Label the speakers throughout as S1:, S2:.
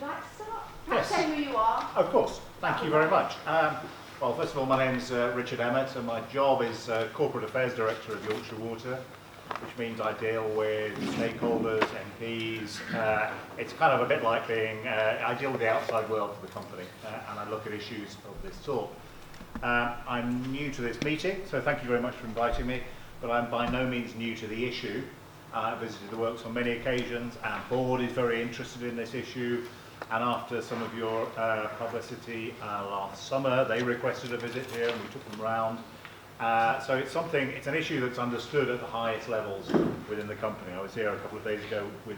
S1: you like to start?
S2: Yes.
S1: Say who you are.
S2: Of course. Thank you very much. Well, first of all, my name's Richard Emmott, and my job is Corporate Affairs Director of Yorkshire Water, which means I deal with stakeholders, MPs. It's kind of a bit like being, I deal with the outside world for the company, and I look at issues of this sort. I'm new to this meeting, so thank you very much for inviting me, but I'm by no means new to the issue. I visited the works on many occasions, and board is very interested in this issue. And after some of your publicity last summer, they requested a visit here and we took them round. So it's an issue that's understood at the highest levels within the company. I was here a couple of days ago with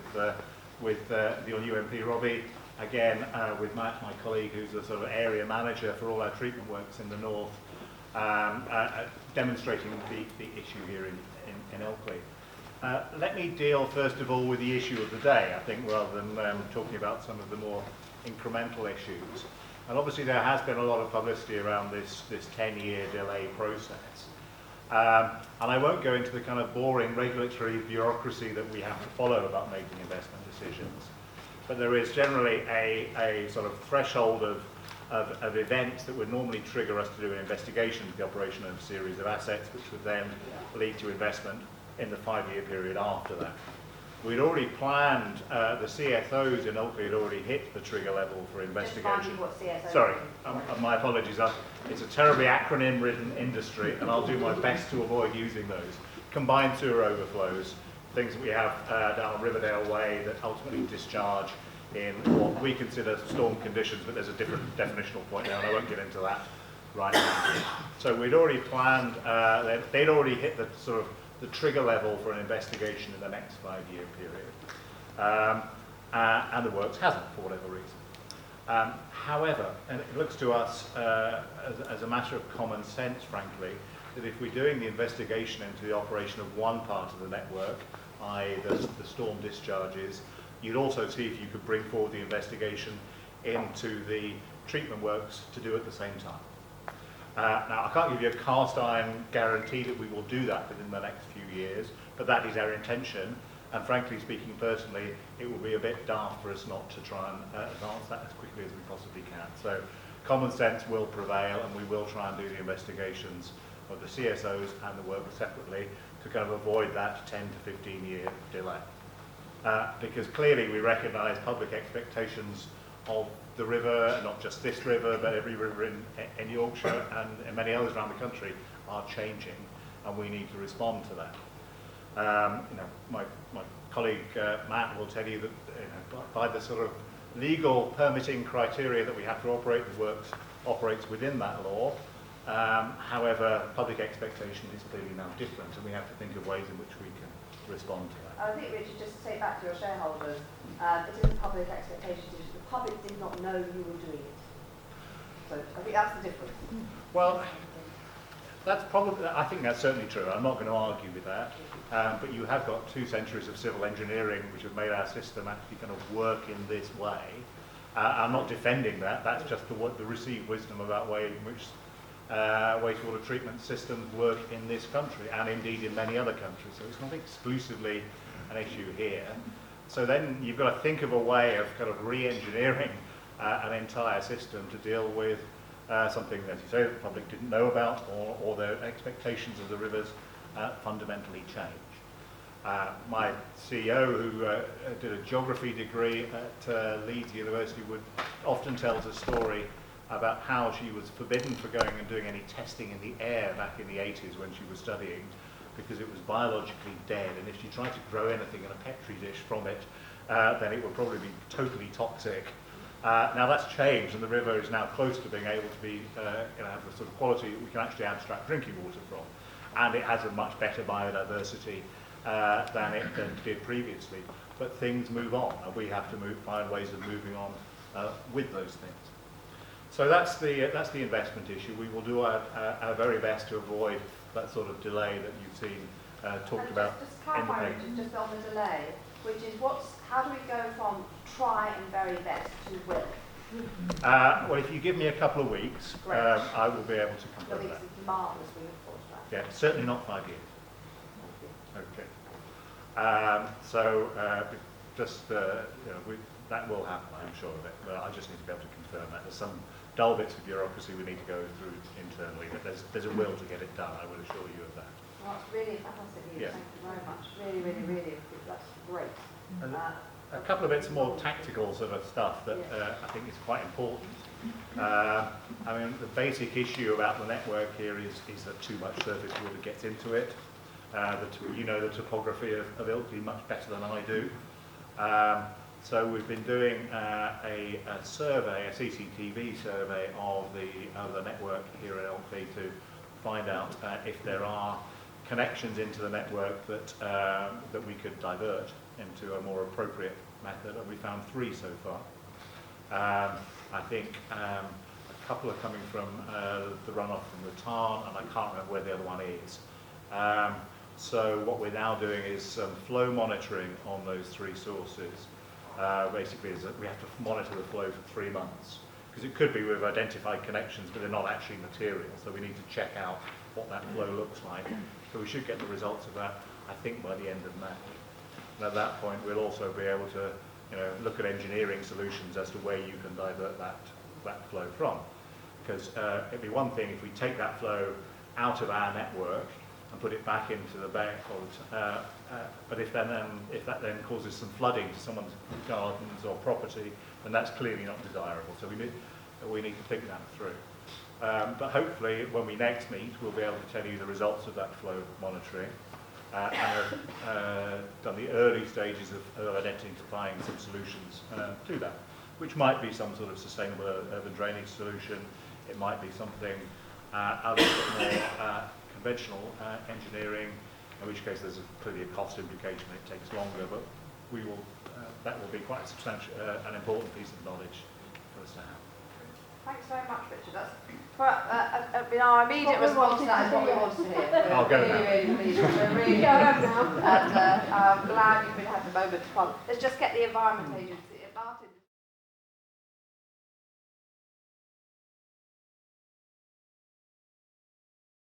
S2: your new MP, Robbie, again with Matt, my colleague, who's the sort of area manager for all our treatment works in the north, demonstrating the issue here in Ilkley. Let me deal first of all with the issue of the day, I think, rather than talking about some of the more incremental issues. And obviously there has been a lot of publicity around this 10-year delay process. And I won't go into the kind of boring regulatory bureaucracy that we have to follow about making investment decisions. But there is generally a sort of threshold of events that would normally trigger us to do an investigation of the operation of a series of assets, which would then lead to investment in the 5-year period after that. We'd already planned, the CSOs in Ilkley had already hit the trigger level for investigation.
S1: What CSO
S2: Sorry, my apologies. It's a terribly acronym-ridden industry, and I'll do my best to avoid using those. Combined sewer overflows, things that we have down Riverdale Way that ultimately discharge in what we consider storm conditions, but there's a different definitional point now, and I won't get into that right now. So we'd already planned, they'd already hit the sort of the trigger level for an investigation in the next 5-year period. And the works hasn't, for whatever reason. However, and it looks to us as a matter of common sense, frankly, that if we're doing the investigation into the operation of one part of the network, i.e. the storm discharges, you'd also see if you could bring forward the investigation into the treatment works to do at the same time. Now, I can't give you a cast iron guarantee that we will do that within the next few years, but that is our intention. And frankly speaking, personally, it will be a bit daft for us not to try and advance that as quickly as we possibly can. So common sense will prevail, and we will try and do the investigations of the CSOs and the work separately to kind of avoid that 10 to 15-year delay. Because clearly we recognise public expectations of the river, not just this river, but every river in Yorkshire and many others around the country are changing, and we need to respond to that. My colleague Matt will tell you that by the sort of legal permitting criteria that we have to operate, the works operates within that law. However, public expectation is clearly now different, and we have to think of ways in which we can respond to that.
S1: I think, Richard, just to say back to your shareholders, it isn't public expectations, the public did not know you were doing it. So I think that's the difference.
S2: Well, that's probably, I think that's certainly true. I'm not going to argue with that. But you have got 2 centuries of civil engineering which have made our system actually kind of work in this way. I'm not defending that. That's just the received wisdom about way in which wastewater treatment systems work in this country, and indeed in many other countries. So it's not exclusively an issue here. So then you've got to think of a way of kind of re-engineering an entire system to deal with something, as you say, the public didn't know about, or their expectations of the rivers fundamentally change. My CEO, who did a geography degree at Leeds University, often tells a story about how she was forbidden for going and doing any testing in the air back in the 80s when she was studying, because it was biologically dead, and if she tried to grow anything in a petri dish from it, then it would probably be totally toxic. Now that's changed, and the river is now close to being able to be, have the sort of quality that we can actually abstract drinking water from, and it has a much better biodiversity than it did previously. But things move on, and we have to find ways of moving on with those things. So that's the investment issue. We will do our very best to avoid that sort of delay that you've seen talked about.
S1: Just clarify, Richard, just on the delay, which is how do we go from try and very best to will?
S2: Well, if you give me a couple of weeks, I will be able to confirm that.
S1: It's marvellous, we look forward to that.
S2: Yeah, certainly not 5 years. Okay. So just that will happen, I'm sure of it, but I just need to be able to confirm that. There's some dull bits of bureaucracy we need to go through internally, but there's a will to get it done, I will assure you of that.
S1: Well, that's really fantastic news.
S2: Yeah.
S1: Thank you very much. Really, that's great.
S2: And a couple of bits more tactical sort of stuff that I think is quite important. I mean, the basic issue about the network here is that too much surface water gets into it. You know the topography of Ilkley much better than I do. So we've been doing a survey, a CCTV survey of the network here in Ilkley to find out if there are connections into the network that we could divert into a more appropriate method, and we found 3 so far. I think a couple are coming from the runoff from the tarn, and I can't remember where the other one is. So what we're now doing is some flow monitoring on those 3 sources. Basically, is that we have to monitor the flow for 3 months, because it could be we've identified connections, but they're not actually material. So we need to check out what that flow looks like. So we should get the results of that, I think, by the end of May. And at that point, we'll also be able to, look at engineering solutions as to where you can divert that flow from. Because it'd be one thing if we take that flow out of our network and put it back into the bay, but if that then causes some flooding to someone's gardens or property, then that's clearly not desirable. So we need to think that through. But hopefully, when we next meet, we'll be able to tell you the results of that flow monitoring, and have done the early stages of identifying some solutions to that, which might be some sort of sustainable urban drainage solution. It might be something a little bit more conventional engineering, in which case there's clearly a cost implication. It takes longer, but that will be quite a substantial, an important piece of knowledge for us to have.
S1: Thanks very much, Richard. That's our immediate response to that is what we wanted to hear.
S2: I'll go now.
S1: Really pleased. We're really now. And I'm glad you've been having a moment of fun. Let's just get the Environment Agency. Martin.